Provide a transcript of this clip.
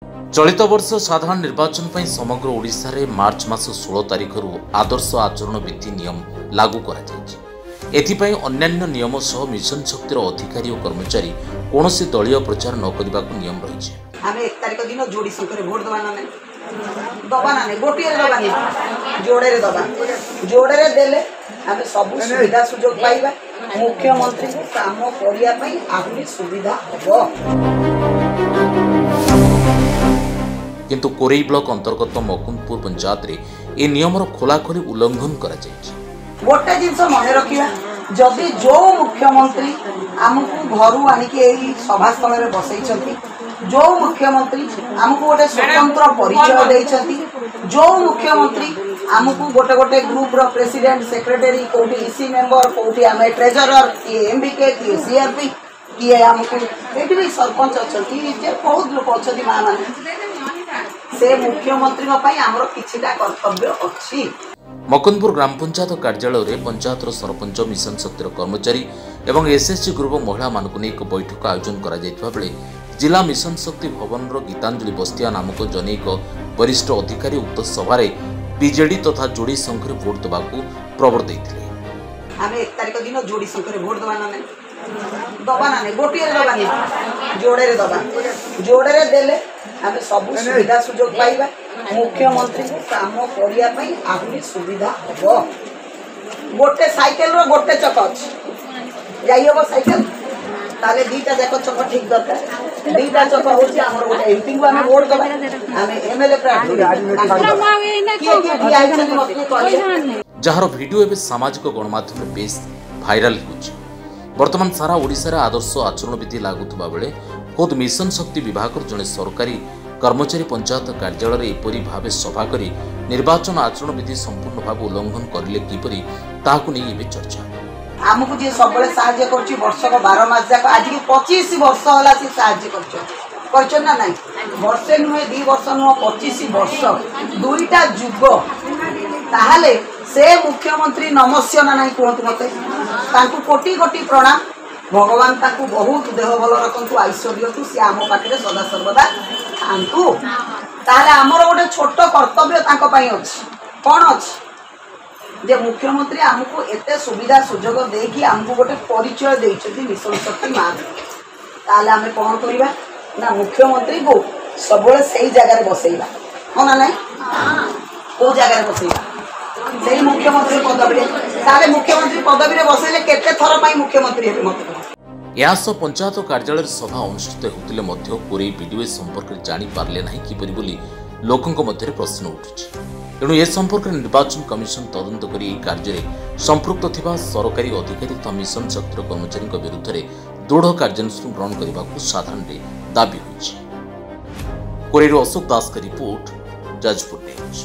चलित वर्ष साधारण निर्वाचन पर समग्र ओडिशा रे मार्च मास 16 तारिख आदर्श आचरण विधि नियम लागू एथिपाई अन्यान्य नियम सह मिशन शक्तिर अधिकारी और कर्मचारी कौन दलीय प्रचार न करने को नियम रही आम 1 तारिख दिन जोड़ी संख्या भोट दबा ना गोटे जोड़े दबा जोड़े देले आम सब सुविधा सुजोग पाइबा मुख्यमंत्री को काम करने आहरी सुविधा हम। किंतु कोरेई ब्लॉक अंतर्गत मकुंदपुर पंचायत रे ए नियमर खोलाखोली उल्लंघन करा गोटे जिनस मन रखा जदि जो मुख्यमंत्री आमको घर आनिकी सभास्थल में बसई जो मुख्यमंत्री आमको गोटे स्वतंत्र परिचय देइछंती जो मुख्यमंत्री आमको गोटे गोटे ग्रुप रो प्रेसिडेंट सेक्रेटरी कोठी ईसी मेंबर कोठी आमे ट्रेजरर किए एमबीके किए सीआरपी किए आमको एठी भी सरपंच अछंती जे बहुत लोक अछंती मा माने से मुख्यमंत्री आमर किछिटा कर्तव्य अच्छी। मकुंदपुर ग्राम पंचायत कार्यालय में पंचायत सरपंच मिशन शक्तिर कर्मचारी एवं एसएसजी ग्रुप महिला मानक एक बैठक आयोजन कर जिला मिशन शक्ति भवन गीतांजलि बस्तिया नामक जनैक वरिष्ठ अधिकारी उक्त सभा बीजेडी तथा जोड़ी संख्या भोट देवा प्रवर्त आम 1 तारिख दिन जोड़ी संख्या भोट दबा ना गोटे जोड़े दबा जोड़े देले आम सब सुविधा सुजोग पाइबा मुख्यमंत्री को काम करने आहरी सुविधा हम। गोटे साइकेल रो गोटे चक अच्छी जाइब साइकेल ताले दीटा जाक चक ठीक दरकार दीटा चक होची हमर गोटे एमपी को आम वोट दबा आम एमएलए प्रार्थी जार वीडियो एवं सामाजिक गणमाध्यम बेस भाइराल होची। वर्तमान सारा ओडिशा रे आदर्श आचरण विधि लागुवा बेले खुद मिशन शक्ति विभाग जड़े सरकारी कर्मचारी पंचायत कार्यालय एपरी भाव सभा करी निर्वाचन आचरण विधि संपूर्ण भाव उल्लंघन करले किपरि ताहाकु नै एबे चर्चा आमको जे सबले सहाय्य करछि वर्षक 12 मास जाक आज की 25 वर्ष होला से सहाय्य करछ ना नहीं वर्षे नुहे 2 वर्ष नुह 25 वर्ष दुईटा जुग ताहाले से मुख्यमंत्री नमस्य ना नहीं कहतु मते तांकु कोटी कोटी प्रणाम भगवान ताकू बहुत देह भल रखु आयुष्य दिंतु सी आम पाखे सदा सर्वदा थांतु ताहले आमर गोटे छोट कर्तव्य तांको पई अछि कौन अछि जे मुख्यमंत्री आमको एते सुविधा सुजोग देकी आमको गोटे परिचय देइछथि मिशन शक्ति मान ताहले आमे कोन करिबा ना मुख्यमंत्री को सबले सही जगह रे बसैबा हो ना नहीं को जगह रे बसैबा सही मुख्यमंत्री पदवी ताले मुख्यमंत्री पदवी रे बसैले केते थर पई मुख्यमंत्री हेबे मत यास पंचायत कार्यालय सभा अनुष्ठित होतिले मध्य कोरेई वीडियो संपर्क में जानी पारले नहीं किपरि बोली लोकंक मध्य प्रश्न उठुछि। तेणु ए संपर्क में निर्वाचन कमिशन तदंत करी कार्य संपृक्त थिबा सरकारी अधिकारी तथा मिशन शक्तिर कर्मचारी विरुद्ध में दृढ़ कार्यानुष्ठान ग्रहण करने को साधारण दाबी होइछि। कोरेईर अशोक दास का रिपोर्ट, जाजपुर न्यूज।